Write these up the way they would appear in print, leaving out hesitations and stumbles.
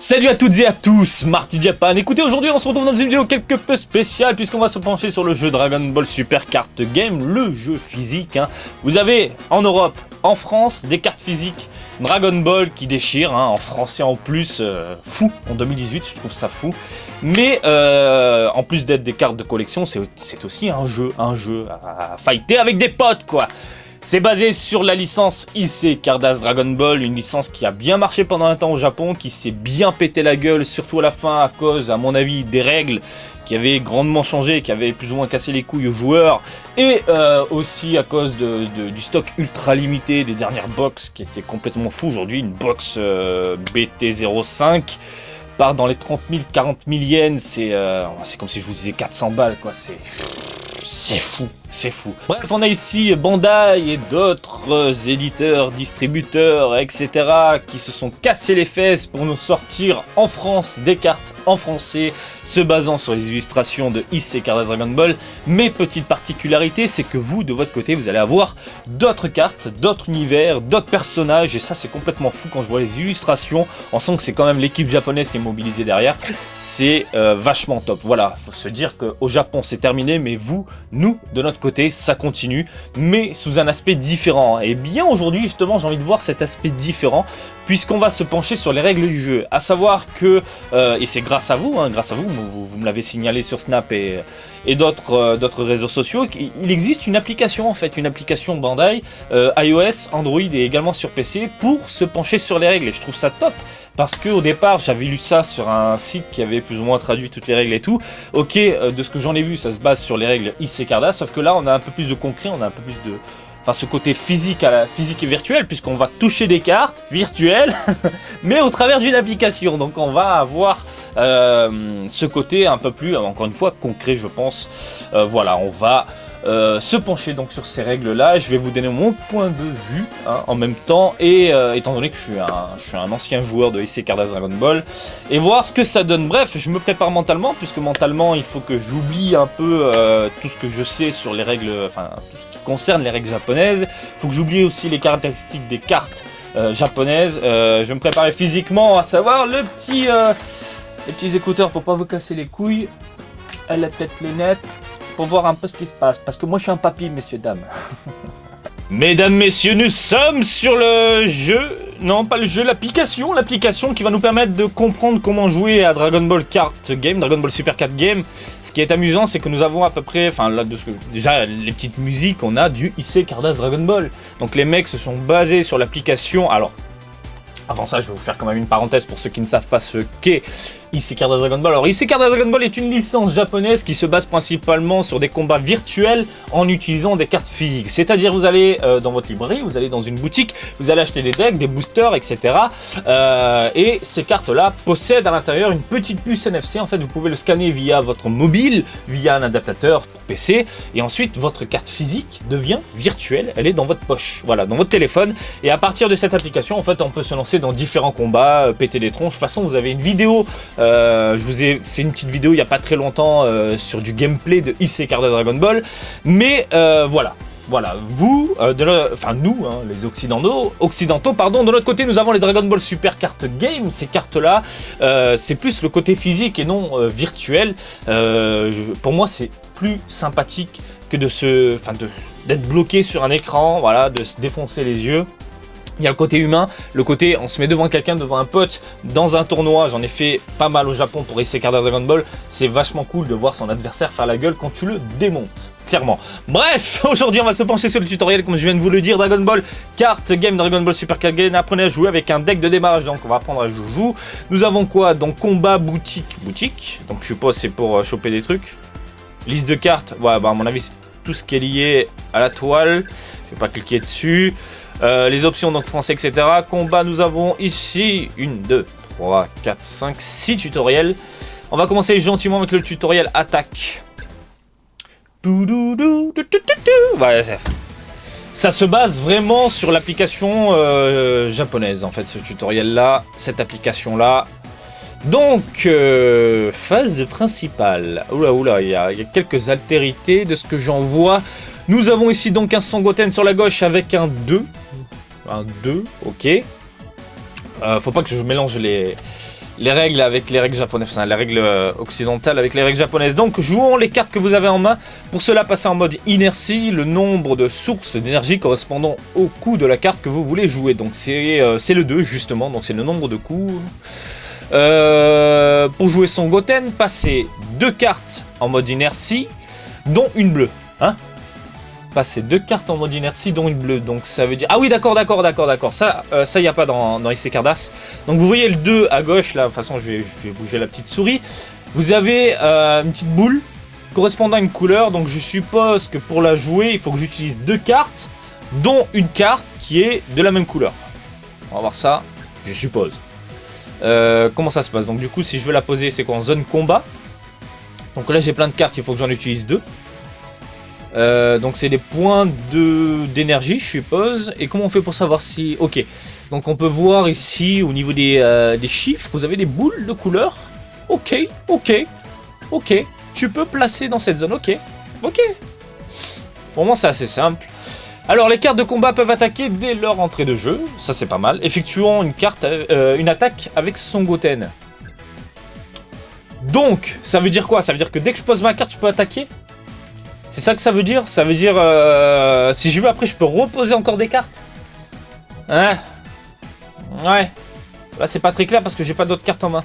Salut à toutes et à tous, Marty Japan. Écoutez, aujourd'hui on se retrouve dans une vidéo quelque peu spéciale puisqu'on va se pencher sur le jeu Dragon Ball Super Card Game, le jeu physique. Vous avez en Europe, en France, des cartes physiques Dragon Ball qui déchirent, en français en plus, fou, en 2018, je trouve ça fou. Mais en plus d'être des cartes de collection, c'est aussi un jeu à fighter avec des potes quoi. C'est basé sur la licence Issei Cardass Dragon Ball, une licence qui a bien marché pendant un temps au Japon, qui s'est bien pété la gueule, surtout à la fin à cause, à mon avis, des règles qui avaient grandement changé, qui avaient plus ou moins cassé les couilles aux joueurs, et aussi à cause du stock ultra limité des dernières box qui était complètement fou. Aujourd'hui, une box BT05 part dans les 30 000, 40 000 yens, c'est comme si je vous disais 400 balles, quoi, c'est fou, c'est fou. Bref, on a ici Bandai et d'autres éditeurs, distributeurs, etc. qui se sont cassés les fesses pour nous sortir en France des cartes en français, se basant sur les illustrations de Issei Cardass Dragon Ball. Mais petite particularité, c'est que vous, de votre côté, vous allez avoir d'autres cartes, d'autres univers, d'autres personnages, et ça c'est complètement fou quand je vois les illustrations. On sent que c'est quand même l'équipe japonaise qui est mobilisée derrière. C'est vachement top. Voilà, faut se dire qu'au Japon c'est terminé, mais vous, nous, de notre côté, ça continue, mais sous un aspect différent. Et bien aujourd'hui, justement, j'ai envie de voir cet aspect différent, puisqu'on va se pencher sur les règles du jeu. À savoir que, et c'est grâce à vous, vous me l'avez signalé sur Snap et d'autres réseaux sociaux, il existe une application, en fait, une application Bandai, iOS, Android et également sur PC, pour se pencher sur les règles. Et je trouve ça top. Parce qu'au départ, j'avais lu ça sur un site qui avait plus ou moins traduit toutes les règles et tout. Ok, de ce que j'en ai vu, ça se base sur les règles Issei Cardass, sauf que là, on a un peu plus de concret, on a un peu plus de... Enfin, ce côté physique et virtuel, puisqu'on va toucher des cartes virtuelles, mais au travers d'une application. Donc on va avoir ce côté un peu plus, encore une fois, concret, je pense. Voilà, on va... se pencher donc sur ces règles là. Je vais vous donner mon point de vue en même temps, et étant donné que je suis un ancien joueur de Issei Cardass Dragon Ball, et voir ce que ça donne. Bref, je me prépare mentalement, puisque mentalement il faut que j'oublie un peu tout ce que je sais sur les règles, enfin tout ce qui concerne les règles japonaises. Il faut que j'oublie aussi les caractéristiques des cartes japonaises. Je vais me préparer physiquement, à savoir les petits écouteurs pour pas vous casser les couilles, à la tête les nettes, pour voir un peu ce qui se passe, parce que moi je suis un papy, messieurs, dames. Mesdames, messieurs, nous sommes sur le jeu, non pas le jeu, l'application qui va nous permettre de comprendre comment jouer à Dragon Ball Card Game, Dragon Ball Super Card Game. Ce qui est amusant, c'est que nous avons à peu près, enfin là, déjà les petites musiques, on a du Issei Cardass Dragon Ball. Donc les mecs se sont basés sur l'application. Alors, avant ça, je vais vous faire quand même une parenthèse pour ceux qui ne savent pas ce qu'est Issei Cardass Dragon Ball. Alors, Issei Cardass Dragon Ball est une licence japonaise qui se base principalement sur des combats virtuels en utilisant des cartes physiques. C'est-à-dire, vous allez dans votre librairie, vous allez dans une boutique, vous allez acheter des decks, des boosters, etc. Et ces cartes-là possèdent à l'intérieur une petite puce NFC. En fait, vous pouvez le scanner via votre mobile, via un adaptateur pour PC, et ensuite, votre carte physique devient virtuelle. Elle est dans votre poche, voilà, dans votre téléphone. Et à partir de cette application, en fait, on peut se lancer dans différents combats, péter des tronches. De toute façon, vous avez une vidéo. Je vous ai fait une petite vidéo il n'y a pas très longtemps sur du gameplay de Issei Cardass Dragon Ball. Mais voilà, vous, nous, les occidentaux, pardon, de notre côté, nous avons les Dragon Ball Super Card Game. Ces cartes-là, c'est plus le côté physique et non virtuel. Pour moi, c'est plus sympathique que d'être bloqué sur un écran, voilà, de se défoncer les yeux. Il y a le côté humain, le côté on se met devant quelqu'un, devant un pote, dans un tournoi. J'en ai fait pas mal au Japon pour Issei Cardass Dragon Ball. C'est vachement cool de voir son adversaire faire la gueule quand tu le démontes, clairement. Bref, aujourd'hui on va se pencher sur le tutoriel, comme je viens de vous le dire. Dragon Ball Card Game, Dragon Ball Super Card Game. Apprenez à jouer avec un deck de démarrage, donc on va apprendre à jouer. Nous avons quoi? Donc combat, boutique. Donc je suppose c'est pour choper des trucs. Liste de cartes, ouais, bah à mon avis c'est tout ce qui est lié à la toile. Je vais pas cliquer dessus. Les options, donc français, etc. Combat, nous avons ici 1, 2, 3, 4, 5, 6 tutoriels. On va commencer gentiment avec le tutoriel attaque. Ouais, ça se base vraiment sur l'application japonaise, en fait, ce tutoriel-là, cette application-là. Donc, phase principale. Oula, il y a quelques altérités de ce que j'en vois. Nous avons ici donc un Sangoten sur la gauche avec un 2. Un 2, ok. Faut pas que je mélange les règles avec les règles japonaises, enfin les règles occidentales avec les règles japonaises. Donc jouons les cartes que vous avez en main. Pour cela, passez en mode inertie, le nombre de sources d'énergie correspondant au coût de la carte que vous voulez jouer. Donc c'est le 2 justement, donc c'est le nombre de coups. Pour jouer son Goten, passez 2 cartes en mode inertie, dont une bleue. Hein, passer 2 cartes en mode inertie dont une bleue, donc ça veut dire... Ah oui, d'accord, ça il n'y a pas dans IC Cardass. Donc vous voyez le 2 à gauche, là, de toute façon je vais bouger la petite souris. Vous avez une petite boule correspondant à une couleur, donc je suppose que pour la jouer, il faut que j'utilise 2 cartes, dont une carte qui est de la même couleur. On va voir ça, je suppose. Comment ça se passe? Donc du coup, si je veux la poser, c'est quoi, en zone combat? Donc là j'ai plein de cartes, il faut que j'en utilise 2. Donc c'est des points d'énergie, je suppose. Et comment on fait pour savoir si... Ok, donc on peut voir ici au niveau des chiffres, vous avez des boules de couleur. Ok, tu peux placer dans cette zone, ok. Pour moi c'est assez simple. Alors les cartes de combat peuvent attaquer dès leur entrée de jeu, ça c'est pas mal. Effectuant une attaque avec son Goten. Donc ça veut dire quoi? Ça veut dire que dès que je pose ma carte, je peux attaquer? C'est ça que ça veut dire? Ça veut dire, si je veux, après, je peux reposer encore des cartes? Hein? Ouais. Là, c'est pas très clair parce que j'ai pas d'autres cartes en main.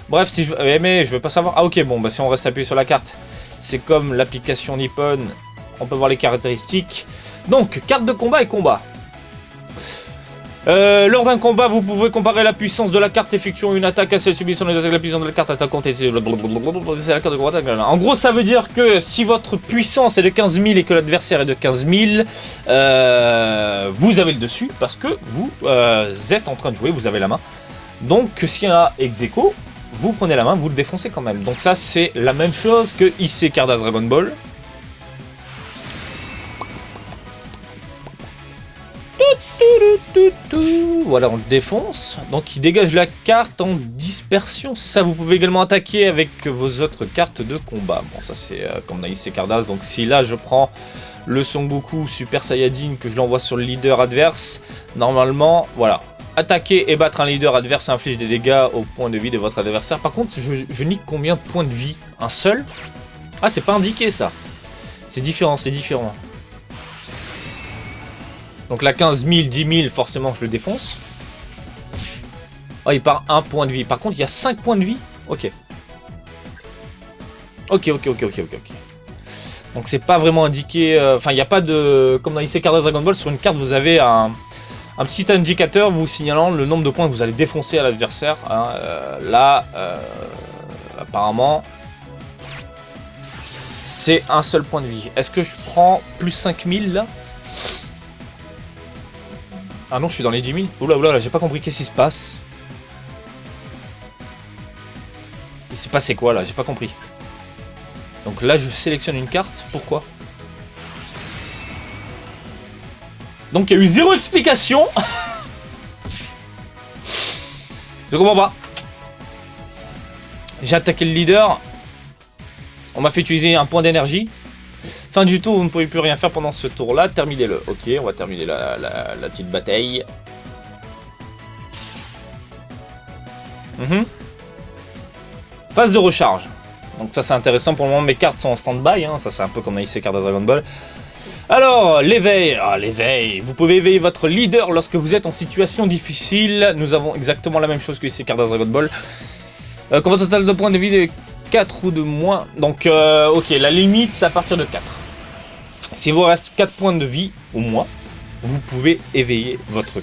Bref, si je veux... Mais je veux pas savoir... Ah, ok, bon, bah si on reste appuyé sur la carte, c'est comme l'application Nippon. On peut voir les caractéristiques. Donc, carte de combat et combat. Lors d'un combat, vous pouvez comparer la puissance de la carte effectuant une attaque à celle subissant les attaques de la puissance de la carte attaquante et c'est la carte de combat. En gros, ça veut dire que si votre puissance est de 15 000 et que l'adversaire est de 15 000, vous avez le dessus parce que vous êtes en train de jouer, vous avez la main. Donc, s'il y a ex-aequo, vous prenez la main, vous le défoncez quand même. Donc ça, c'est la même chose que IC Cardass Dragon Ball. Voilà, on le défonce. Donc il dégage la carte en dispersion. C'est ça, vous pouvez également attaquer avec vos autres cartes de combat. Bon, ça c'est comme dans IC Cardass. Donc si là je prends le Son Goku Super Saiyajin, que je l'envoie sur le leader adverse, normalement, voilà. Attaquer et battre un leader adverse inflige des dégâts au point de vie de votre adversaire. Par contre, je nique combien de points de vie? Un seul? Ah, c'est pas indiqué ça. C'est différent, c'est différent. Donc là, 15 000, 10 000, forcément, je le défonce. Oh, il part 1 point de vie. Par contre, il y a 5 points de vie. Ok. Ok. Donc c'est pas vraiment indiqué... Enfin, il n'y a pas de... Comme dans IC Cardass Dragon Ball, sur une carte, vous avez un petit indicateur vous signalant le nombre de points que vous allez défoncer à l'adversaire. Hein. Là, apparemment, c'est un seul point de vie. Est-ce que je prends plus 5000 là? Ah non, je suis dans les 10 000. Oula, j'ai pas compris qu'est-ce qui se passe. Il s'est passé quoi là? J'ai pas compris. Donc là, je sélectionne une carte. Pourquoi? Donc il y a eu 0 explication. Je comprends pas. J'ai attaqué le leader. On m'a fait utiliser un point d'énergie. Fin du tour, vous ne pouvez plus rien faire pendant ce tour-là. Terminez-le. Ok, on va terminer la petite bataille. Phase de recharge. Donc ça c'est intéressant. Pour le moment mes cartes sont en stand-by. Hein. Ça c'est un peu comme IC Cardass Dragon Ball. Alors, l'éveil. Ah, l'éveil. Vous pouvez éveiller votre leader lorsque vous êtes en situation difficile. Nous avons exactement la même chose que IC Cardass Dragon Ball. Combat total de points de vie de 4 ou de moins. Donc, ok, la limite c'est à partir de 4. S'il vous reste 4 points de vie ou moins, vous pouvez éveiller votre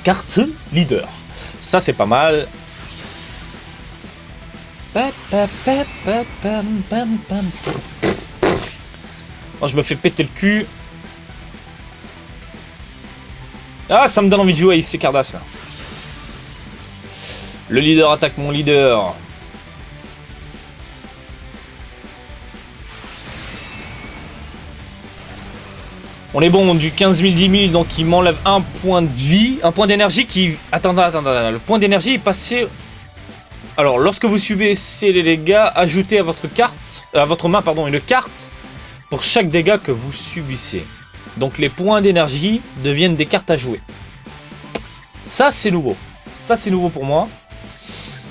carte leader. Ça c'est pas mal. Oh, je me fais péter le cul. Ah, ça me donne envie de jouer à IC Cardass là. Le leader attaque mon leader. On est bon, du 15 000, 10 000, donc il m'enlève un point de vie, un point d'énergie qui... Attendez, le point d'énergie est passé... Alors, lorsque vous subissez les dégâts, ajoutez à votre main, une carte pour chaque dégât que vous subissez. Donc les points d'énergie deviennent des cartes à jouer. Ça, c'est nouveau. Ça, c'est nouveau pour moi.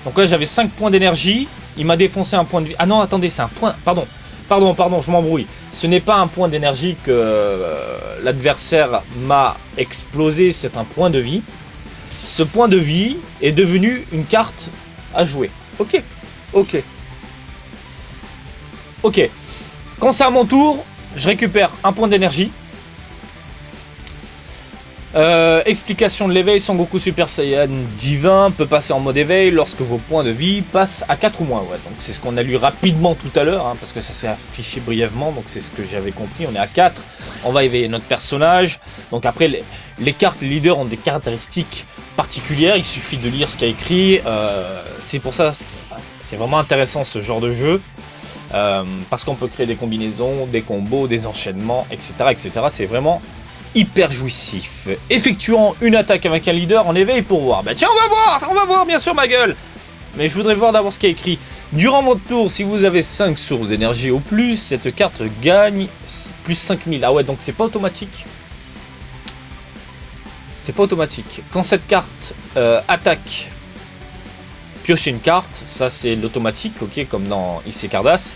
Donc là j'avais 5 points d'énergie, il m'a défoncé un point de vie. Ah non attendez, c'est un point, pardon, je m'embrouille. Ce n'est pas un point d'énergie que l'adversaire m'a explosé, c'est un point de vie. Ce point de vie est devenu une carte à jouer. Ok, ok. Ok. Quand c'est à mon tour, je récupère un point d'énergie. Explication de l'éveil, Son Goku Super Saiyan divin peut passer en mode éveil lorsque vos points de vie passent à 4 ou moins. Ouais, donc c'est ce qu'on a lu rapidement tout à l'heure, hein, parce que ça s'est affiché brièvement, donc c'est ce que j'avais compris. On est à 4, on va éveiller notre personnage. Donc après, les cartes leaders ont des caractéristiques particulières, il suffit de lire ce qu'il y a écrit. C'est pour ça, c'est vraiment intéressant ce genre de jeu. Parce qu'on peut créer des combinaisons, des combos, des enchaînements, etc. etc. C'est vraiment hyper jouissif. Effectuant une attaque avec un leader en éveil pour voir. Bah tiens, on va voir, bien sûr, ma gueule. Mais je voudrais voir d'abord ce qu'il y a écrit. Durant votre tour, si vous avez 5 sources d'énergie au plus, cette carte gagne plus 5000. Ah ouais, donc c'est pas automatique. C'est pas automatique. Quand cette carte attaque, piochez une carte. Ça, c'est l'automatique, ok, comme dans IC Cardass.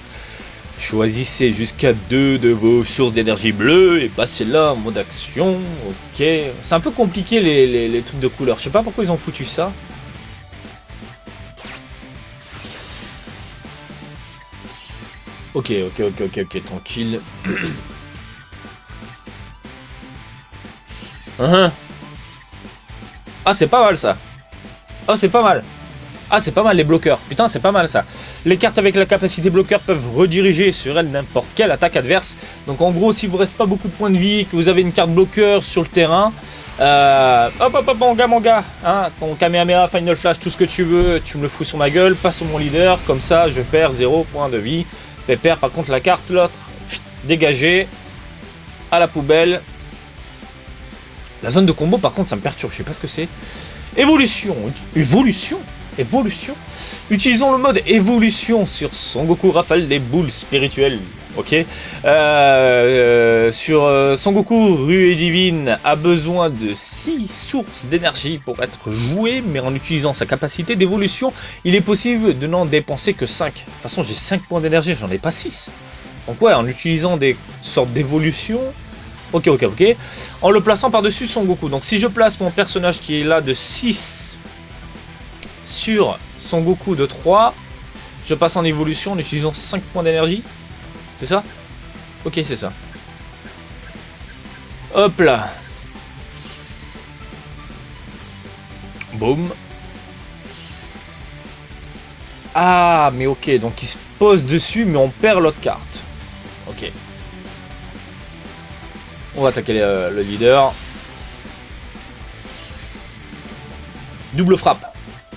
Choisissez jusqu'à 2 de vos sources d'énergie bleue et passez-la en mode action. Ok. C'est un peu compliqué les trucs de couleur. Je sais pas pourquoi ils ont foutu ça. Ok, tranquille. Ah, c'est pas mal ça. Oh, c'est pas mal. Ah, c'est pas mal les bloqueurs. Putain, c'est pas mal ça. Les cartes avec la capacité bloqueur peuvent rediriger sur elles n'importe quelle attaque adverse. Donc en gros, si vous reste pas beaucoup de points de vie et que vous avez une carte bloqueur sur le terrain, hop, mon gars, hein, ton Kamehameha, Final Flash, tout ce que tu veux, tu me le fous sur ma gueule, pas sur mon leader, comme ça je perds 0 points de vie. Pépère, par contre la carte, l'autre, dégagée, à la poubelle. La zone de combo, par contre, ça me perturbe, je sais pas ce que c'est. Évolution. Utilisons le mode évolution sur Son Goku rafale des boules spirituelles. Ok. Son Goku ruée divine a besoin de 6 sources d'énergie pour être joué, mais en utilisant sa capacité d'évolution, il est possible de n'en dépenser que 5. De toute façon, j'ai 5 points d'énergie, j'en ai pas 6. Donc ouais, en utilisant des sortes d'évolution. Ok. En le plaçant par-dessus Son Goku. Donc si je place mon personnage qui est là de 6 sur Son Goku de 3, je passe en évolution en utilisant 5 points d'énergie. C'est ça? Ok, c'est ça. Hop là. Boum. Ah, mais ok, donc il se pose dessus, mais on perd l'autre carte. Ok. On va attaquer le leader. Double frappe.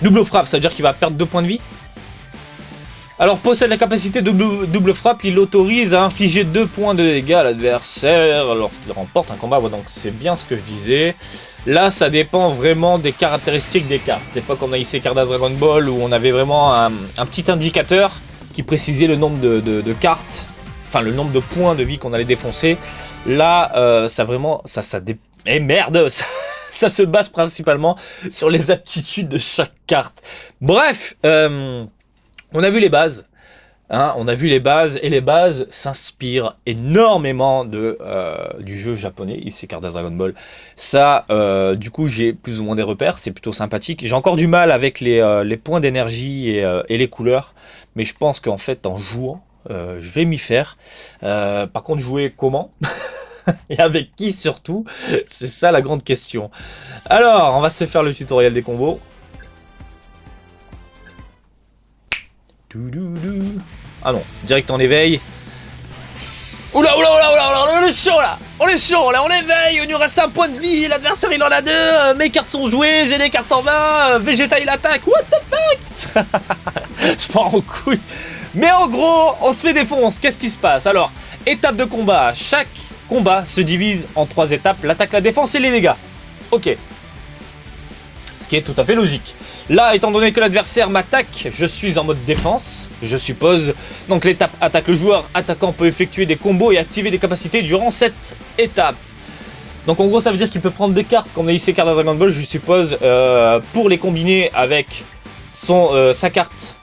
Double frappe, ça veut dire qu'il va perdre 2 points de vie. Alors, possède la capacité de double frappe, il autorise à infliger 2 points de dégâts à l'adversaire lorsqu'il remporte un combat. Donc c'est bien ce que je disais. Là, ça dépend vraiment des caractéristiques des cartes. C'est pas comme dans IC Cardass Dragon Ball où on avait vraiment un petit indicateur qui précisait le nombre de cartes, enfin le nombre de points de vie qu'on allait défoncer. Là, ça vraiment, eh merde, ça se base principalement sur les aptitudes de chaque carte. Bref, on a vu les bases. Hein, on a vu les bases, et les bases s'inspirent énormément du jeu japonais, IC Cardass Dragon Ball. Ça, du coup, j'ai plus ou moins des repères, c'est plutôt sympathique. J'ai encore du mal avec les points d'énergie et les couleurs, mais je pense qu'en fait, en jouant, je vais m'y faire. Par contre, jouer comment? Et avec qui surtout? C'est ça la grande question. Alors, on va se faire le tutoriel des combos. Ah non, direct en éveil. Oula, on est chaud là. On éveille, il nous reste un point de vie, l'adversaire il en a 2, mes cartes sont jouées, j'ai des cartes en main, Vegeta il attaque, what the fuck. Je pars en couille. Mais en gros, on se fait défonce, qu'est-ce qui se passe? Alors, étape de combat, chaque combat se divise en 3 étapes, l'attaque, la défense et les dégâts. Ok. Ce qui est tout à fait logique. Là, étant donné que l'adversaire m'attaque, je suis en mode défense, je suppose. Donc l'étape attaque, le joueur attaquant peut effectuer des combos et activer des capacités durant cette étape. Donc en gros, ça veut dire qu'il peut prendre des cartes, comme les IC Cardass Dragon Ball, je suppose, pour les combiner avec sa carte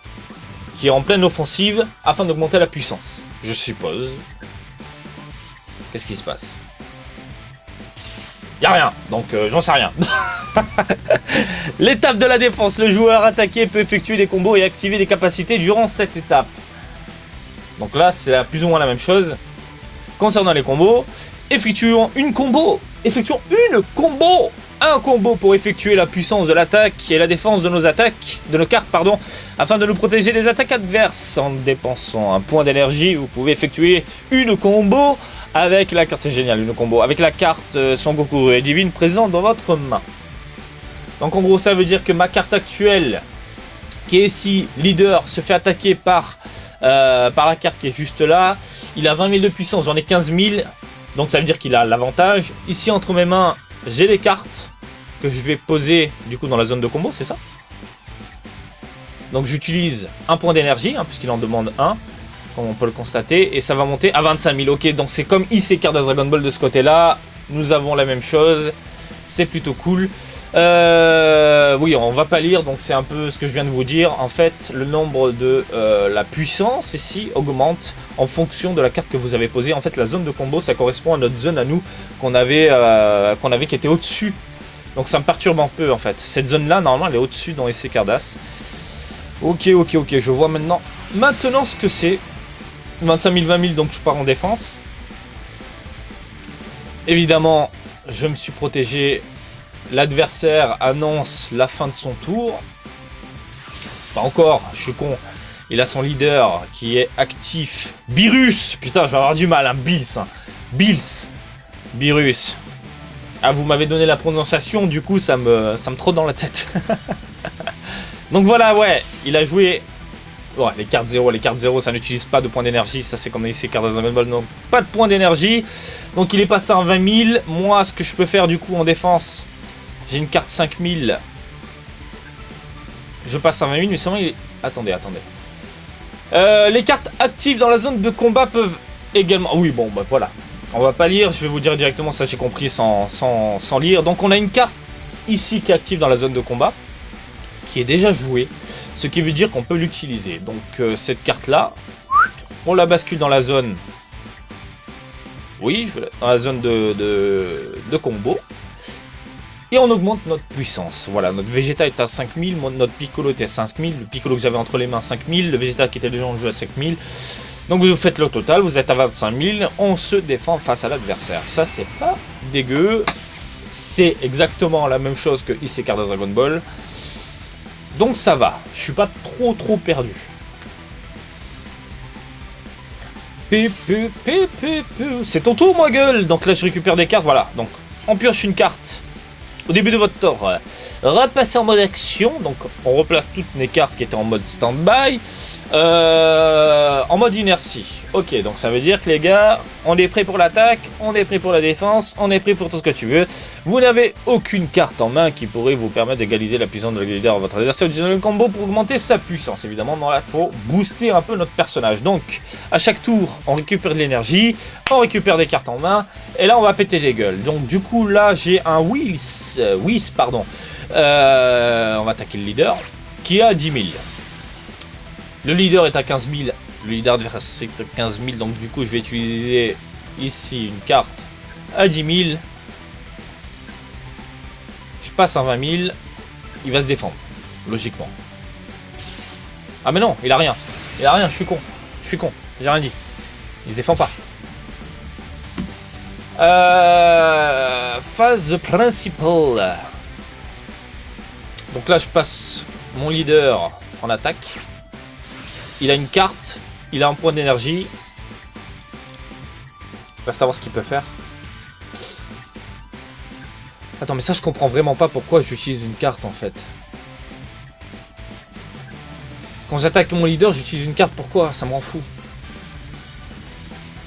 qui est en pleine offensive afin d'augmenter la puissance. Je suppose. Qu'est-ce qui se passe? Y'a rien, donc j'en sais rien. L'étape de la défense. Le joueur attaqué peut effectuer des combos et activer des capacités durant cette étape. Donc là, c'est plus ou moins la même chose. Concernant les combos, effectuons une combo. Un combo pour effectuer la puissance de l'attaque et la défense de nos attaques, de nos cartes, pardon, afin de nous protéger des attaques adverses. En dépensant un point d'énergie, vous pouvez effectuer une combo avec la carte, c'est génial, une combo avec la carte Son Goku et Divine présente dans votre main. Donc en gros, ça veut dire que ma carte actuelle, qui est ici, leader, se fait attaquer par la carte qui est juste là. Il a 20 000 de puissance, j'en ai 15 000, donc ça veut dire qu'il a l'avantage. Ici, entre mes mains, j'ai les cartes que je vais poser du coup dans la zone de combo, c'est ça? Donc j'utilise un point d'énergie, hein, puisqu'il en demande un, comme on peut le constater, et ça va monter à 25 000. Ok, donc c'est comme IC Card Dragon Ball de ce côté-là, nous avons la même chose, c'est plutôt cool. Oui, on va pas lire, donc c'est un peu ce que je viens de vous dire. En fait, le nombre de la puissance ici augmente en fonction de la carte que vous avez posée. En fait, la zone de combo, ça correspond à notre zone à nous qu'on avait qui était au-dessus. Donc ça me perturbe un peu en fait. Cette zone-là, normalement, elle est au-dessus dans SC Cardass. Ok, je vois maintenant ce que c'est. 25 000, 20 000, donc je pars en défense. Évidemment, je me suis protégé. L'adversaire annonce la fin de son tour. Pas encore, je suis con. Il a son leader qui est actif. Beerus. Putain, je vais avoir du mal, hein. Bills. Hein. Bills. Beerus. Ah, vous m'avez donné la prononciation, du coup, ça me trotte dans la tête. Donc voilà, ouais. Il a joué... Ouais, les cartes 0, ça n'utilise pas de points d'énergie. Ça, c'est comme les cartes Dragon Ball, donc pas de points d'énergie. Donc il est passé en 20 000. Moi, ce que je peux faire, du coup, en défense... J'ai une carte 5000. Je passe à 20 000, mais seulement il est... Attendez. Les cartes actives dans la zone de combat peuvent également... Oui, bon, bah voilà. On va pas lire, je vais vous dire directement, ça j'ai compris sans lire. Donc on a une carte ici qui est active dans la zone de combat, qui est déjà jouée, ce qui veut dire qu'on peut l'utiliser. Donc cette carte-là, on la bascule dans la zone... Oui, dans la zone de combo. Et on augmente notre puissance. Voilà, notre Vegeta est à 5000, notre Piccolo était à 5000, le Piccolo que j'avais entre les mains 5000, le Vegeta qui était déjà en jeu à 5000. Donc vous faites le total, vous êtes à 25 000, on se défend face à l'adversaire. Ça c'est pas dégueu, c'est exactement la même chose que IC Card Dragon Ball. Donc ça va, je suis pas trop perdu. C'est ton tour, moi gueule. Donc là je récupère des cartes, voilà. Donc on pioche une carte au début de votre tour. Repasser en mode action, donc on replace toutes les cartes qui étaient en mode stand-by. En mode inertie. Ok, donc ça veut dire que les gars, on est prêt pour l'attaque, on est prêt pour la défense, on est prêt pour tout ce que tu veux. Vous n'avez aucune carte en main qui pourrait vous permettre d'égaliser la puissance de la leader de votre adversaire. Utilisez le combo pour augmenter sa puissance. Évidemment, il faut booster un peu notre personnage. Donc, à chaque tour, on récupère de l'énergie, on récupère des cartes en main, et là, on va péter les gueules. Donc, du coup, là, j'ai un Whis, pardon. On va attaquer le leader, qui est à 10 000. Le leader est à 15 000, le leader adversaire est à 15 000, donc du coup je vais utiliser ici une carte à 10 000. Je passe à 20 000, il va se défendre, logiquement. Ah mais non, il a rien, je suis con, j'ai rien dit. Il se défend pas. Phase principale. Donc là je passe mon leader en attaque. Il a une carte, il a un point d'énergie. Reste à voir ce qu'il peut faire. Attends, mais ça je comprends vraiment pas pourquoi j'utilise une carte en fait. Quand j'attaque mon leader, j'utilise une carte, pourquoi? Ça me rend fou.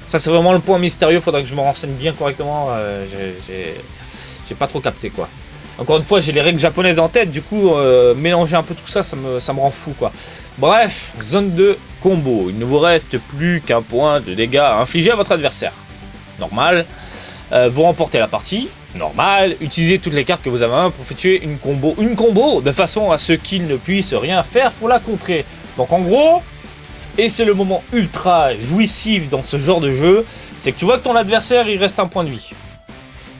Ça c'est vraiment le point mystérieux, faudrait que je me renseigne bien correctement. J'ai pas trop capté quoi. Encore une fois, j'ai les règles japonaises en tête, du coup, mélanger un peu tout ça, ça me rend fou, quoi. Bref, zone de combo. Il ne vous reste plus qu'un point de dégâts à infliger à votre adversaire. Normal. Vous remportez la partie. normal. Utilisez toutes les cartes que vous avez en main pour effectuer une combo de façon à ce qu'il ne puisse rien faire pour la contrer. Donc en gros, et c'est le moment ultra jouissif dans ce genre de jeu, c'est que tu vois que ton adversaire il reste un point de vie.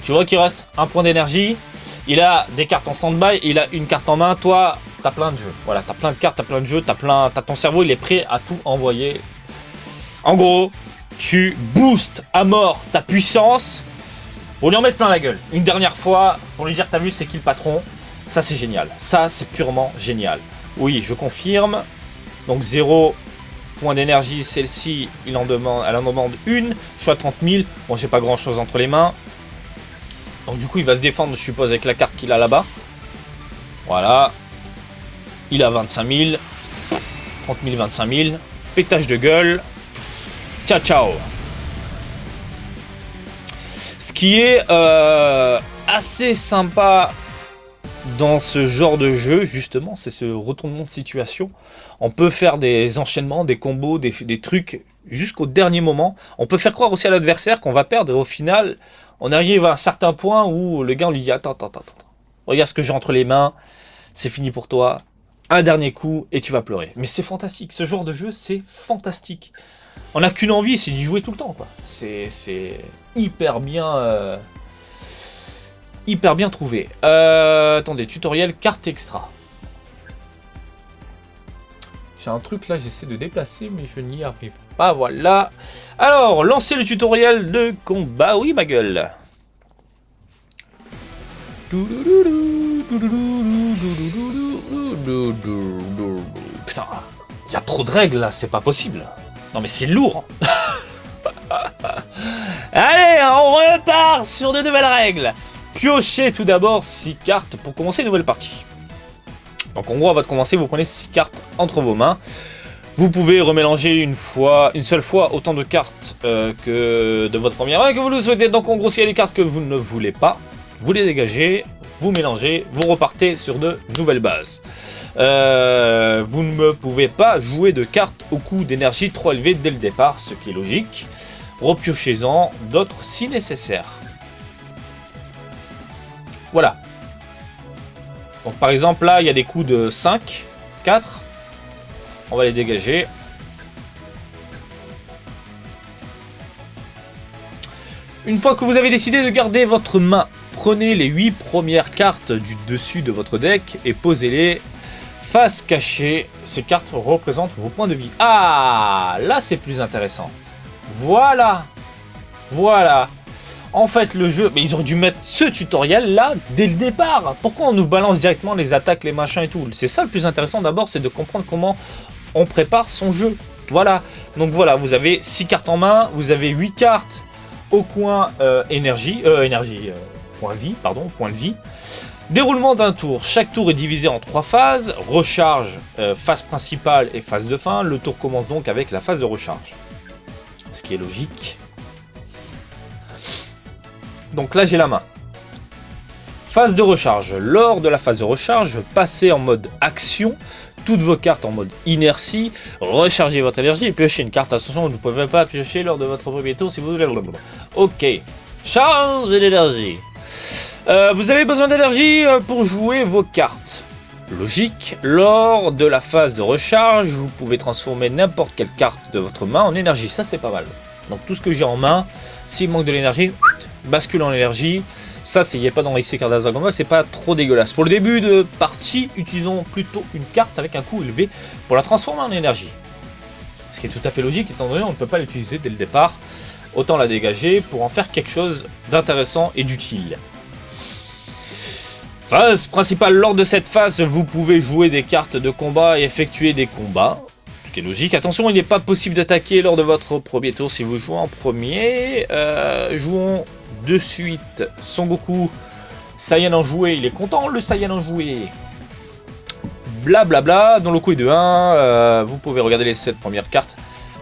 Tu vois qu'il reste un point d'énergie, il a des cartes en stand-by, il a une carte en main, toi t'as plein de jeux. Voilà, t'as plein de cartes, t'as plein de jeux, t'as ton cerveau il est prêt à tout envoyer. En gros, tu boostes à mort ta puissance pour lui en mettre plein la gueule. Une dernière fois, pour lui dire t'as vu c'est qui le patron. Ça c'est génial, ça c'est purement génial. Oui, je confirme. Donc 0 point d'énergie, celle-ci, elle en demande une. Je suis à 30 000, bon j'ai pas grand chose entre les mains. Donc du coup il va se défendre je suppose avec la carte qu'il a là-bas. Voilà. Il a 25 000. 30 000, 25 000. Pétage de gueule. Ciao ciao. Ce qui est assez sympa dans ce genre de jeu, justement, c'est ce retournement de situation. On peut faire des enchaînements, des combos, des trucs jusqu'au dernier moment. On peut faire croire aussi à l'adversaire qu'on va perdre et au final, on arrive à un certain point où le gars on lui dit attends. Regarde ce que j'ai entre les mains, c'est fini pour toi. Un dernier coup et tu vas pleurer. Mais c'est fantastique, ce genre de jeu c'est fantastique. On n'a qu'une envie, c'est d'y jouer tout le temps, quoi. C'est hyper bien trouvé. Attendez, tutoriel carte extra. J'ai un truc là, j'essaie de déplacer, mais je n'y arrive pas. Voilà. Alors, lancez le tutoriel de combat. Oui, ma gueule. Putain, il y a trop de règles là, c'est pas possible. Non mais c'est lourd. Allez, on repart sur de nouvelles règles. Piochez tout d'abord 6 cartes pour commencer une nouvelle partie. Donc en gros, avant de commencer, vous prenez 6 cartes entre vos mains. Vous pouvez remélanger une seule fois autant de cartes que de votre première main que vous le souhaitez. Donc en gros, s'il y a des cartes que vous ne voulez pas, vous les dégagez, vous mélangez, vous repartez sur de nouvelles bases. Vous ne pouvez pas jouer de cartes au coût d'énergie trop élevé dès le départ, ce qui est logique. Repiochez-en d'autres si nécessaire. Voilà. Donc par exemple là, il y a des coups de 5, 4. On va les dégager. Une fois que vous avez décidé de garder votre main, prenez les 8 premières cartes du dessus de votre deck et posez-les face cachée. Ces cartes représentent vos points de vie. Ah, là c'est plus intéressant. Voilà. Voilà. En fait, le jeu, mais ils auraient dû mettre ce tutoriel là dès le départ. Pourquoi on nous balance directement les attaques, les machins et tout? C'est ça le plus intéressant d'abord, c'est de comprendre comment on prépare son jeu. Voilà. Donc voilà, vous avez 6 cartes en main, vous avez 8 cartes au coin point de vie. Déroulement d'un tour. Chaque tour est divisé en 3 phases. Recharge, phase principale et phase de fin. Le tour commence donc avec la phase de recharge. Ce qui est logique. Donc là j'ai la main. Phase de recharge. Lors de la phase de recharge, passez en mode action. Toutes vos cartes en mode inertie. Rechargez votre énergie et piochez une carte. Attention, vous ne pouvez pas piocher lors de votre premier tour si vous voulez. Ok. Charge d'énergie. Vous avez besoin d'énergie pour jouer vos cartes. Logique. Lors de la phase de recharge, vous pouvez transformer n'importe quelle carte de votre main en énergie. Ça, c'est pas mal. Donc tout ce que j'ai en main, s'il manque de l'énergie, bascule en énergie. Ça, il n'y a pas dans Isekai Dazagoma, c'est pas trop dégueulasse. Pour le début de partie, utilisons plutôt une carte avec un coût élevé pour la transformer en énergie. Ce qui est tout à fait logique, étant donné qu'on ne peut pas l'utiliser dès le départ. Autant la dégager pour en faire quelque chose d'intéressant et d'utile. Phase principale. Lors de cette phase, vous pouvez jouer des cartes de combat et effectuer des combats. Ce qui est logique. Attention, il n'est pas possible d'attaquer lors de votre premier tour si vous jouez en premier. Jouons de suite Son Goku. Saiyan en joué, il est content le Saiyan en joué. Blablabla. Dans le coup est de 1. Vous pouvez regarder les 7 premières cartes.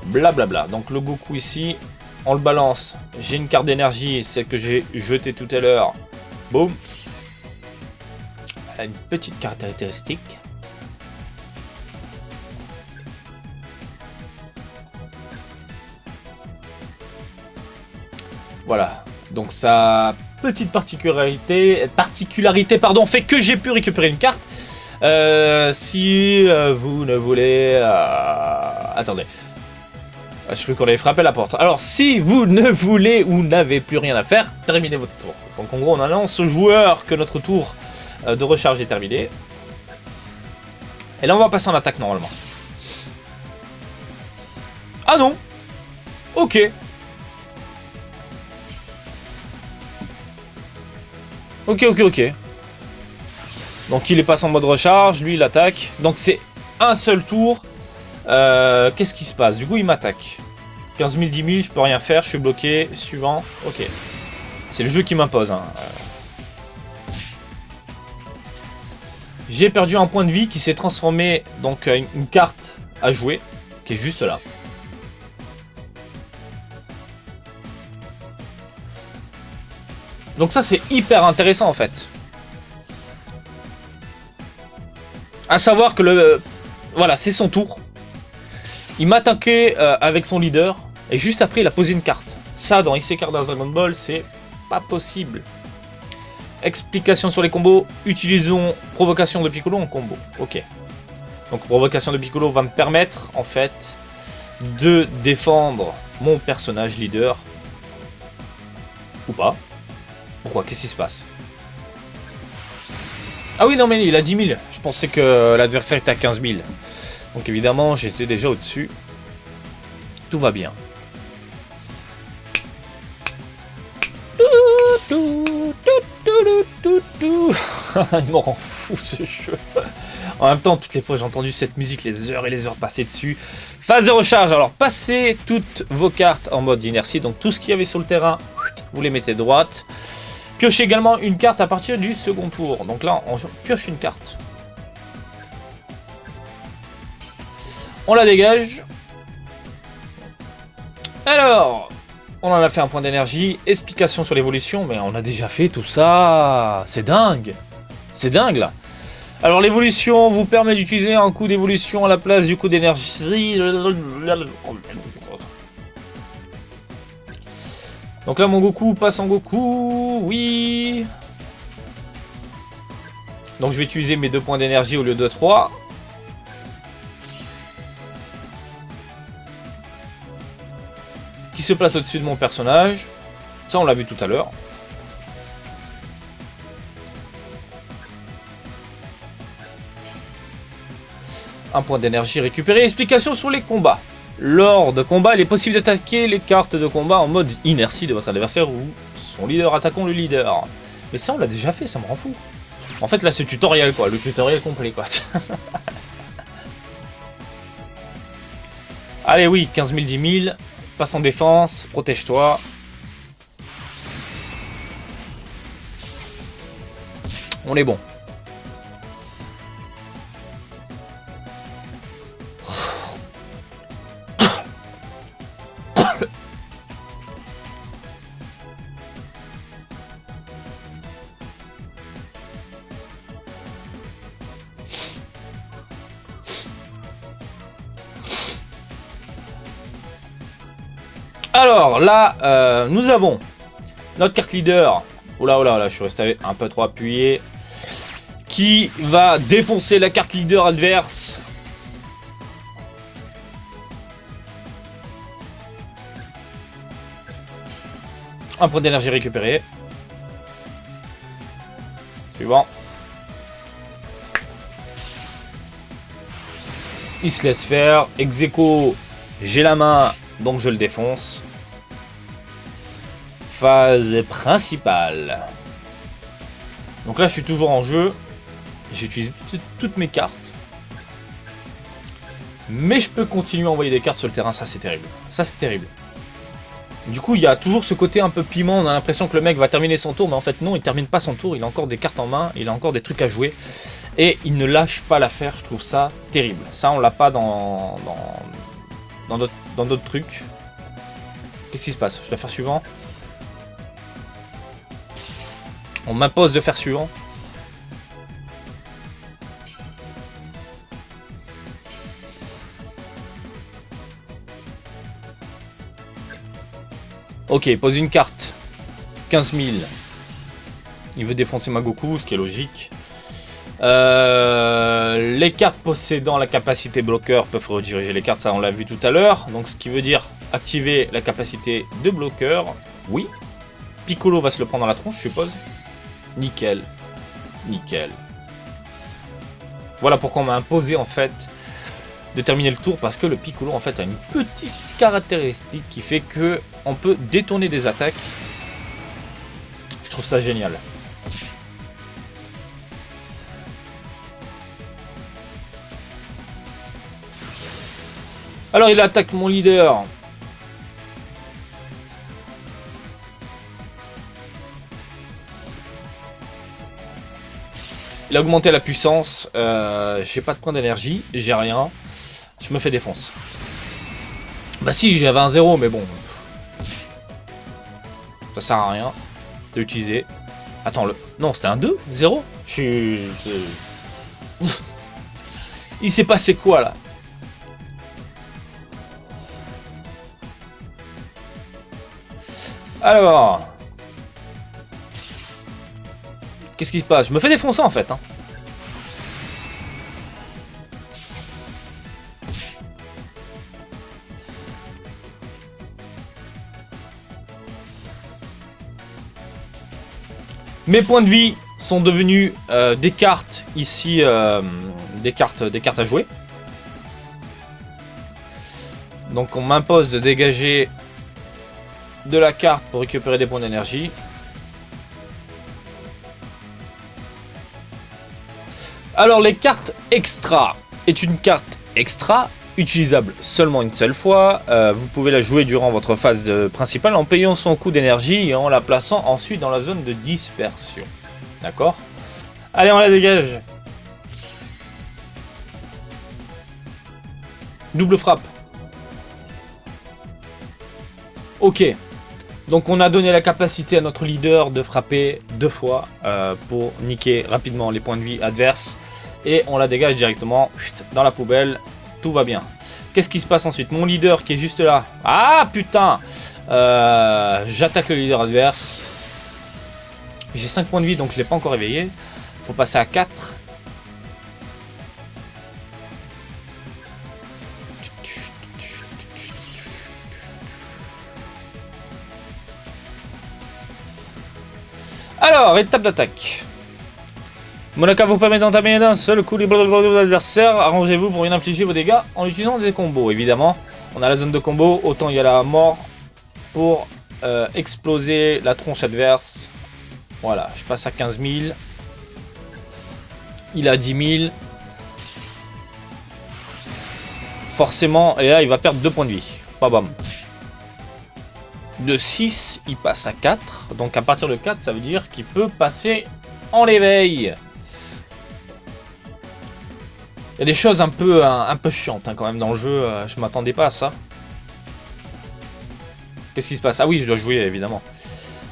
Blablabla. Donc le Goku ici, on le balance. J'ai une carte d'énergie, celle que j'ai jetée tout à l'heure. Boum. Une petite caractéristique. Voilà. Donc ça petite particularité pardon, fait que j'ai pu récupérer une carte. Si vous ne voulez... Attendez. Je crois qu'on avait frappé la porte. Alors, si vous ne voulez ou n'avez plus rien à faire, terminez votre tour. Donc en gros, on annonce au joueur que notre tour de recharge est terminé. Et là, on va passer en attaque normalement. Ah non! Ok. Ok. Donc il est passé en mode recharge, lui il attaque. Donc c'est un seul tour. Qu'est-ce qui se passe? Du coup il m'attaque. 15 000, 10 000, je peux rien faire, je suis bloqué. Suivant, ok. C'est le jeu qui m'impose. Hein. J'ai perdu un point de vie qui s'est transformé donc une carte à jouer, qui est juste là. Donc ça c'est hyper intéressant en fait. À savoir que le... Voilà, c'est son tour. Il m'a attaqué avec son leader. Et juste après il a posé une carte. Ça dans XC Card Dragon Ball c'est pas possible. Explication sur les combos. Utilisons provocation de Piccolo en combo. Ok. Donc provocation de Piccolo va me permettre en fait de défendre mon personnage leader. Ou pas. Pourquoi? Qu'est-ce qui se passe? Ah oui, non mais il a 10 000. Je pensais que l'adversaire était à 15 000. Donc évidemment, j'étais déjà au-dessus. Tout va bien. Il m'en rend fou ce jeu. En même temps, toutes les fois j'ai entendu cette musique, les heures et les heures passées dessus. Phase de recharge. Alors, passez toutes vos cartes en mode d'inertie. Donc tout ce qu'il y avait sur le terrain, vous les mettez droite. Piochez également une carte à partir du second tour. Donc là, on pioche une carte. On la dégage. Alors, on en a fait un point d'énergie. Explication sur l'évolution. Mais on a déjà fait tout ça. C'est dingue. C'est dingue là. Alors l'évolution vous permet d'utiliser un coup d'évolution à la place du coup d'énergie. Donc là mon Goku passe en Goku, oui. Donc je vais utiliser mes 2 points d'énergie au lieu de 3. Qui se place au-dessus de mon personnage. Ça on l'a vu tout à l'heure. Un point d'énergie récupéré. Explication sur les combats. Lors de combat, il est possible d'attaquer les cartes de combat en mode inertie de votre adversaire ou son leader. Attaquons le leader. Mais ça, on l'a déjà fait, ça me rend fou. En fait, là, c'est tutoriel, quoi. Le tutoriel complet, quoi. Allez, oui, 15 000, 10 000. Passe en défense, protège-toi. On est bon. Alors là, nous avons notre carte leader. Oula, je suis resté un peu trop appuyé. Qui va défoncer la carte leader adverse. Un point d'énergie récupéré. Suivant. Il se laisse faire. Ex-aequo, j'ai la main, donc je le défonce. Phase principale. Donc là, je suis toujours en jeu. J'ai utilisé toutes mes cartes. Mais je peux continuer à envoyer des cartes sur le terrain. Ça, c'est terrible. Ça, c'est terrible. Du coup, il y a toujours ce côté un peu piment. On a l'impression que le mec va terminer son tour. Mais en fait, non, il termine pas son tour. Il a encore des cartes en main. Il a encore des trucs à jouer. Et il ne lâche pas l'affaire. Je trouve ça terrible. Ça, on l'a pas dans d'autres trucs. Qu'est-ce qui se passe? Je dois faire suivant. On m'impose de faire suivant. Ok, pose une carte. 15 000. Il veut défoncer ma Goku, ce qui est logique. Les cartes possédant la capacité bloqueur peuvent rediriger les cartes, ça on l'a vu tout à l'heure. Donc ce qui veut dire activer la capacité de bloqueur. Oui. Piccolo va se le prendre dans la tronche, je suppose. Nickel. Nickel. Voilà pourquoi on m'a imposé en fait de terminer le tour, parce que le Piccolo en fait a une petite caractéristique qui fait que on peut détourner des attaques. Je trouve ça génial. Alors il attaque mon leader. Il a augmenté la puissance. J'ai pas de point d'énergie, j'ai rien. Je me fais défonce. Bah si, j'avais un 0, mais bon. Ça sert à rien de l'utiliser. Attends, le... Non, c'était un 2 0. Il s'est passé quoi, là? Alors... Qu'est-ce qui se passe? Je me fais défoncer, en fait, hein. Mes points de vie sont devenus des cartes ici, des cartes à jouer. Donc on m'impose de dégager de la carte pour récupérer des points d'énergie. Alors les cartes extra est une carte extra utilisable seulement une seule fois. Vous pouvez la jouer durant votre phase principale en payant son coût d'énergie et en la plaçant ensuite dans la zone de dispersion. D'accord? Allez, on la dégage. Double frappe. Ok. Donc on a donné la capacité à notre leader de frapper 2 fois pour niquer rapidement les points de vie adverses. Et on la dégage directement dans la poubelle. Tout va bien. Qu'est-ce qui se passe ensuite? Mon leader qui est juste là. Ah putain, j'attaque le leader adverse. J'ai 5 points de vie donc je ne l'ai pas encore réveillé. Faut passer à 4. Alors, étape d'attaque. Monaka vous permet d'entamer d'un seul coup les adversaires. Arrangez-vous pour bien infliger vos dégâts en utilisant des combos. Évidemment, on a la zone de combo. Autant il y a la mort pour exploser la tronche adverse. Voilà, je passe à 15 000. Il a 10 000. Forcément, et là il va perdre 2 points de vie. Pas bam. De 6, il passe à 4. Donc à partir de 4, ça veut dire qu'il peut passer en l'éveil. Il y a des choses un peu chiantes hein, quand même dans le jeu. Je m'attendais pas à ça. Qu'est-ce qui se passe? Ah oui, je dois jouer évidemment.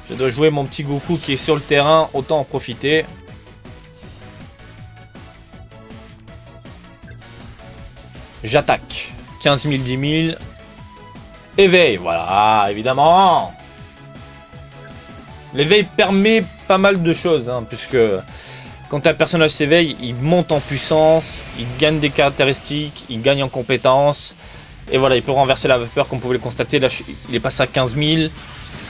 Je dois jouer mon petit Goku qui est sur le terrain. Autant en profiter. J'attaque. 15 000, 10 000. Éveil, voilà, évidemment. L'éveil permet pas mal de choses, hein, puisque quand un personnage s'éveille, il monte en puissance, il gagne des caractéristiques, il gagne en compétences. Et voilà, il peut renverser la vapeur, comme vous pouvez le constater. Là, il est passé à 15 000.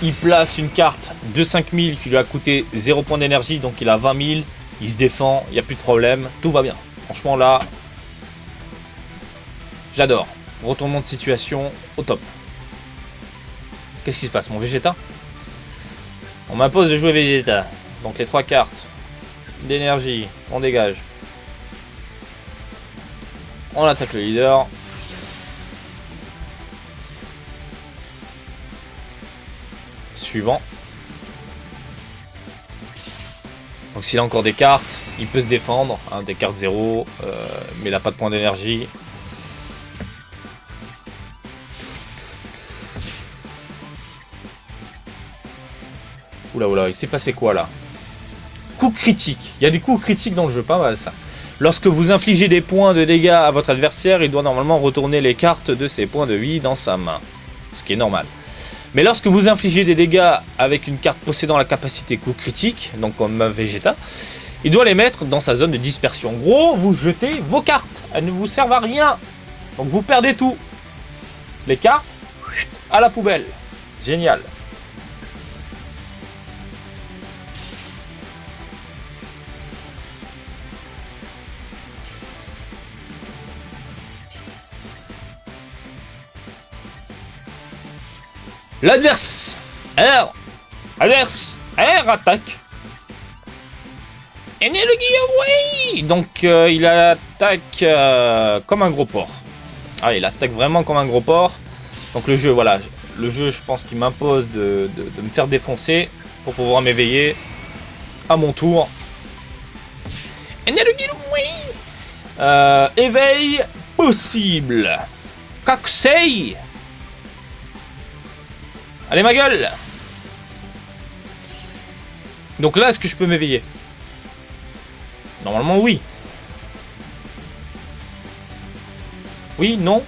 Il place une carte de 5 000 qui lui a coûté 0 points d'énergie, donc il a 20 000. Il se défend, il n'y a plus de problème, tout va bien. Franchement, là, j'adore. Retournement de situation au top. Qu'est-ce qui se passe? Mon Vegeta? On m'impose de jouer Vegeta. Donc les 3 cartes d'énergie, on dégage. On attaque le leader. Suivant. Donc s'il a encore des cartes, il peut se défendre. Hein, des cartes 0, mais il n'a pas de point d'énergie. Oula oula, il s'est passé quoi là? Coup critique. Il y a des coups critiques dans le jeu, pas mal ça. Lorsque vous infligez des points de dégâts à votre adversaire, il doit normalement retourner les cartes de ses points de vie dans sa main. Ce qui est normal. Mais lorsque vous infligez des dégâts avec une carte possédant la capacité coup critique, donc comme Vegeta, il doit les mettre dans sa zone de dispersion. En gros, vous jetez vos cartes, elles ne vous servent à rien. Donc vous perdez tout. Les cartes, à la poubelle. Génial. L'adverse R. Adverse R attaque. Energy Away. Donc il attaque comme un gros porc. Ah, il attaque vraiment comme un gros porc. Donc le jeu, voilà. Le jeu, je pense qu'il m'impose de me faire défoncer pour pouvoir m'éveiller à mon tour. Energy Away. Éveil possible. Kakusei. Allez, ma gueule! Donc là, est-ce que je peux m'éveiller? Normalement, oui. Oui, non?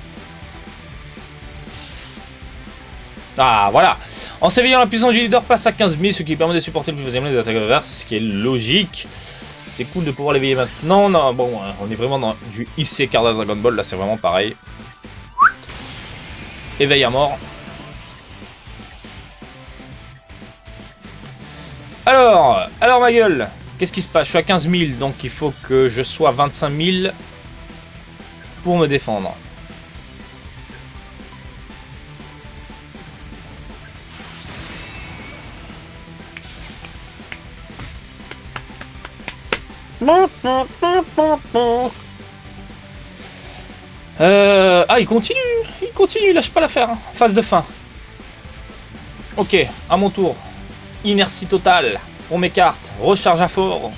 Ah, voilà. En s'éveillant, la puissance du leader passe à 15 000, ce qui permet de supporter le plus facilement les attaques adverses, ce qui est logique. C'est cool de pouvoir l'éveiller maintenant. Non, bon, on est vraiment dans du IC Card Dragon Ball, là, c'est vraiment pareil. Éveil à mort. Alors ma gueule, qu'est-ce qui se passe? Je suis à 15 000, donc il faut que je sois à 25 000 pour me défendre. Ah, il continue, lâche pas l'affaire. Hein. Phase de fin. Ok, à mon tour. Inertie totale pour mes cartes. Recharge à fond.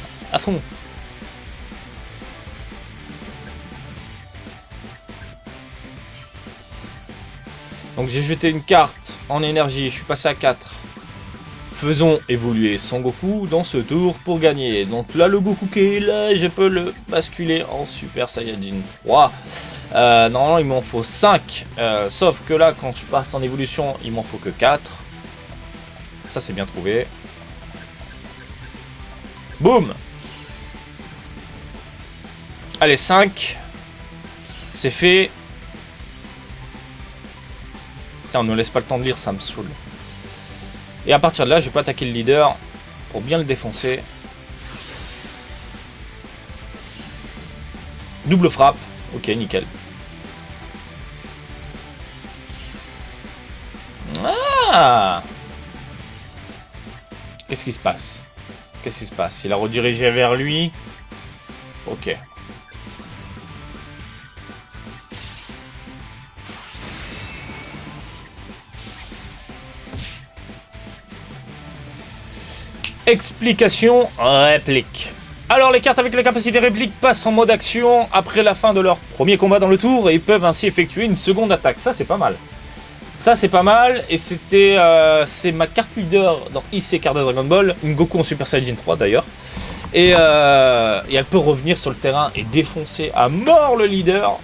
Donc j'ai jeté une carte en énergie. Je suis passé à 4. Faisons évoluer Son Goku dans ce tour pour gagner. Donc là, le Goku qui est là, je peux le basculer en Super Saiyajin 3. Normalement, il m'en faut 5. Sauf que là, quand je passe en évolution, il m'en faut que 4. Ça, c'est bien trouvé. Boum! Allez, 5. C'est fait. Putain, on ne laisse pas le temps de lire, ça me saoule. Et à partir de là, je peux attaquer le leader pour bien le défoncer. Double frappe. Ok, nickel. Ah! Qu'est-ce qui se passe? Qu'est-ce qui se passe? Il a redirigé vers lui. Ok. Explication réplique. Alors les cartes avec la capacité réplique passent en mode action après la fin de leur premier combat dans le tour et peuvent ainsi effectuer une seconde attaque. Ça c'est pas mal. Ça c'est pas mal et c'était c'est ma carte leader dans IC Card Dragon Ball, une Goku en Super Saiyajin 3 d'ailleurs. Et elle peut revenir sur le terrain et défoncer à mort le leader.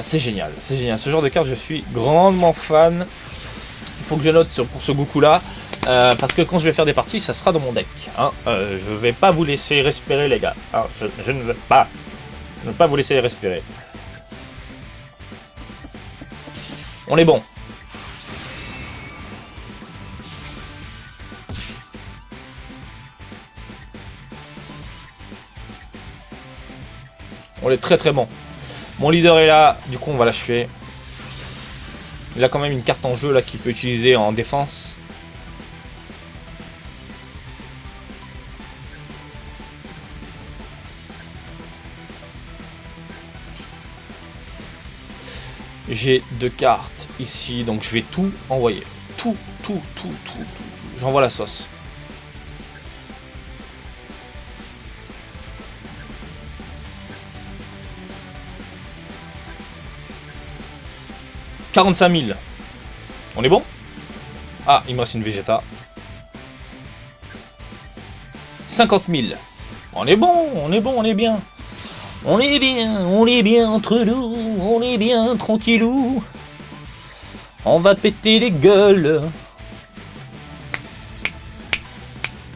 C'est génial, c'est génial. Ce genre de carte je suis grandement fan. Il faut que je note pour ce Goku là. Parce que quand je vais faire des parties, ça sera dans mon deck. Hein. Je vais pas vous laisser respirer, les gars. Hein, je ne veux pas. Je ne veux pas vous laisser respirer. On est bon. On est très très bon. Mon leader est là. Du coup, on va l'achever. Il a quand même une carte en jeu là qu'il peut utiliser en défense. J'ai 2 cartes ici, donc je vais tout envoyer. Tout. J'envoie la sauce. « 45 000. On est bon? Ah, il me reste une Vegeta. 50 000. On est bon, on est bon, on est bien. On est bien entre nous, on est bien tranquillou. On va péter les gueules,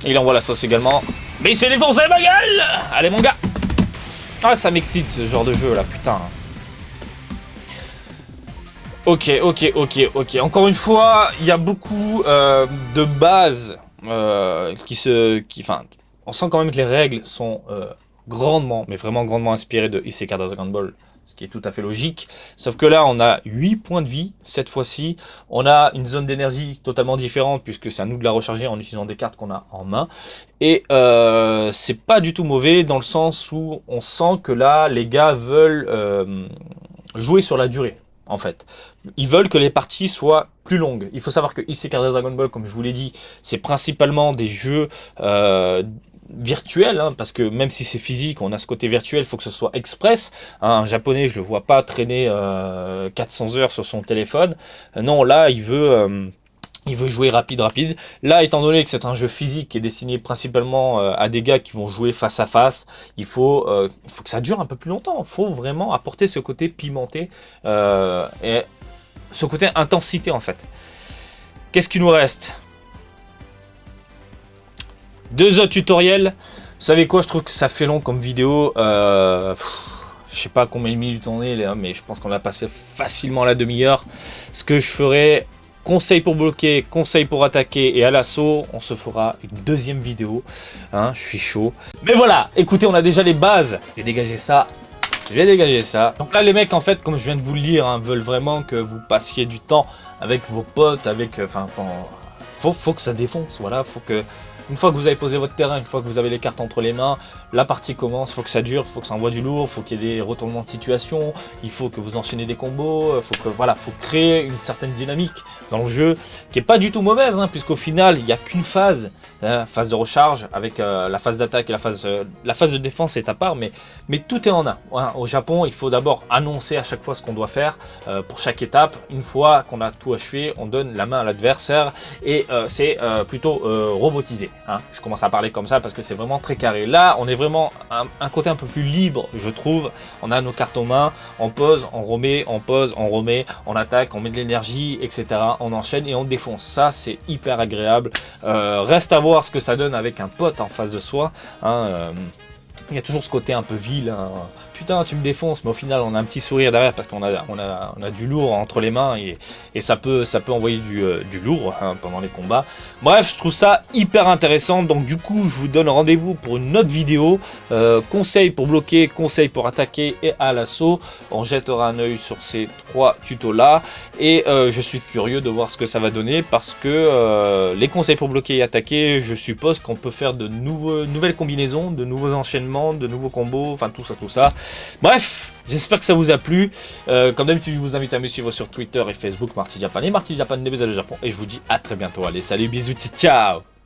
Il envoie la sauce également. Mais il se fait défoncer ma gueule. Allez mon gars. Ah ça m'excite ce genre de jeu là, putain. Ok. Encore une fois, il y a beaucoup de bases enfin, on sent quand même que les règles sont grandement, mais vraiment grandement inspirées de Isekai Dragon Ball. Ce qui est tout à fait logique. Sauf que là, on a 8 points de vie, cette fois-ci. On a une zone d'énergie totalement différente, puisque c'est à nous de la recharger en utilisant des cartes qu'on a en main. Et c'est pas du tout mauvais, dans le sens où on sent que là, les gars veulent jouer sur la durée, en fait. Ils veulent que les parties soient plus longues. Il faut savoir que Isekai Dragon Ball, comme je vous l'ai dit, c'est principalement des jeux virtuel, hein, parce que même si c'est physique, on a ce côté virtuel, il faut que ce soit express. Hein, un japonais, je le vois pas traîner 400 heures sur son téléphone. Non, là, il veut jouer rapide. Là, étant donné que c'est un jeu physique qui est destiné principalement à des gars qui vont jouer face à face, il faut que ça dure un peu plus longtemps. Il faut vraiment apporter ce côté pimenté et ce côté intensité, en fait. Qu'est-ce qu'il nous reste ? 2 autres tutoriels. Vous savez quoi, je trouve que ça fait long comme vidéo. Je sais pas combien de minutes on est là, mais je pense qu'on a passé facilement la demi-heure. Ce que je ferai, conseil pour bloquer, conseil pour attaquer et à l'assaut, on se fera une deuxième vidéo. Hein, je suis chaud. Mais voilà, écoutez, on a déjà les bases. J'ai dégagé ça. Donc là, les mecs, en fait, comme je viens de vous le dire, hein, veulent vraiment que vous passiez du temps avec vos potes, faut que ça défonce. Voilà, faut que une fois que vous avez posé votre terrain, une fois que vous avez les cartes entre les mains, la partie commence, il faut que ça dure, il faut que ça envoie du lourd, il faut qu'il y ait des retournements de situation, il faut que vous enchaînez des combos, faut créer une certaine dynamique dans le jeu, qui est pas du tout mauvaise, hein, puisqu'au final, il n'y a qu'une phase de recharge, avec la phase d'attaque et la phase de défense est à part, mais tout est en un. Hein. Au Japon, il faut d'abord annoncer à chaque fois ce qu'on doit faire pour chaque étape. Une fois qu'on a tout achevé, on donne la main à l'adversaire, et c'est plutôt robotisé. Hein. Je commence à parler comme ça parce que c'est vraiment très carré. Là, on est vraiment un côté un peu plus libre, je trouve. On a nos cartes aux mains, on pose, on remet, on pose, on remet, on attaque, on met de l'énergie, etc. On enchaîne et on défonce. Ça, c'est hyper agréable. Reste à voir ce que ça donne avec un pote en face de soi. Hein, il y a toujours ce côté un peu vil. Hein. Putain, tu me défonces, mais au final, on a un petit sourire derrière parce qu'on a du lourd entre les mains et ça peut envoyer du lourd hein, pendant les combats. Bref, je trouve ça hyper intéressant. Donc, du coup, je vous donne rendez-vous pour une autre vidéo. Conseils pour bloquer, conseils pour attaquer et à l'assaut. On jettera un œil sur ces 3 tutos là et je suis curieux de voir ce que ça va donner parce que les conseils pour bloquer et attaquer, je suppose qu'on peut faire de nouvelles combinaisons, de nouveaux enchaînements, de nouveaux combos, enfin tout ça. Bref, j'espère que ça vous a plu. Comme d'habitude, je vous invite à me suivre sur Twitter et Facebook, Marty Japan et Marty Japan, des le Japon. Et je vous dis à très bientôt. Allez, salut, bisous, ciao.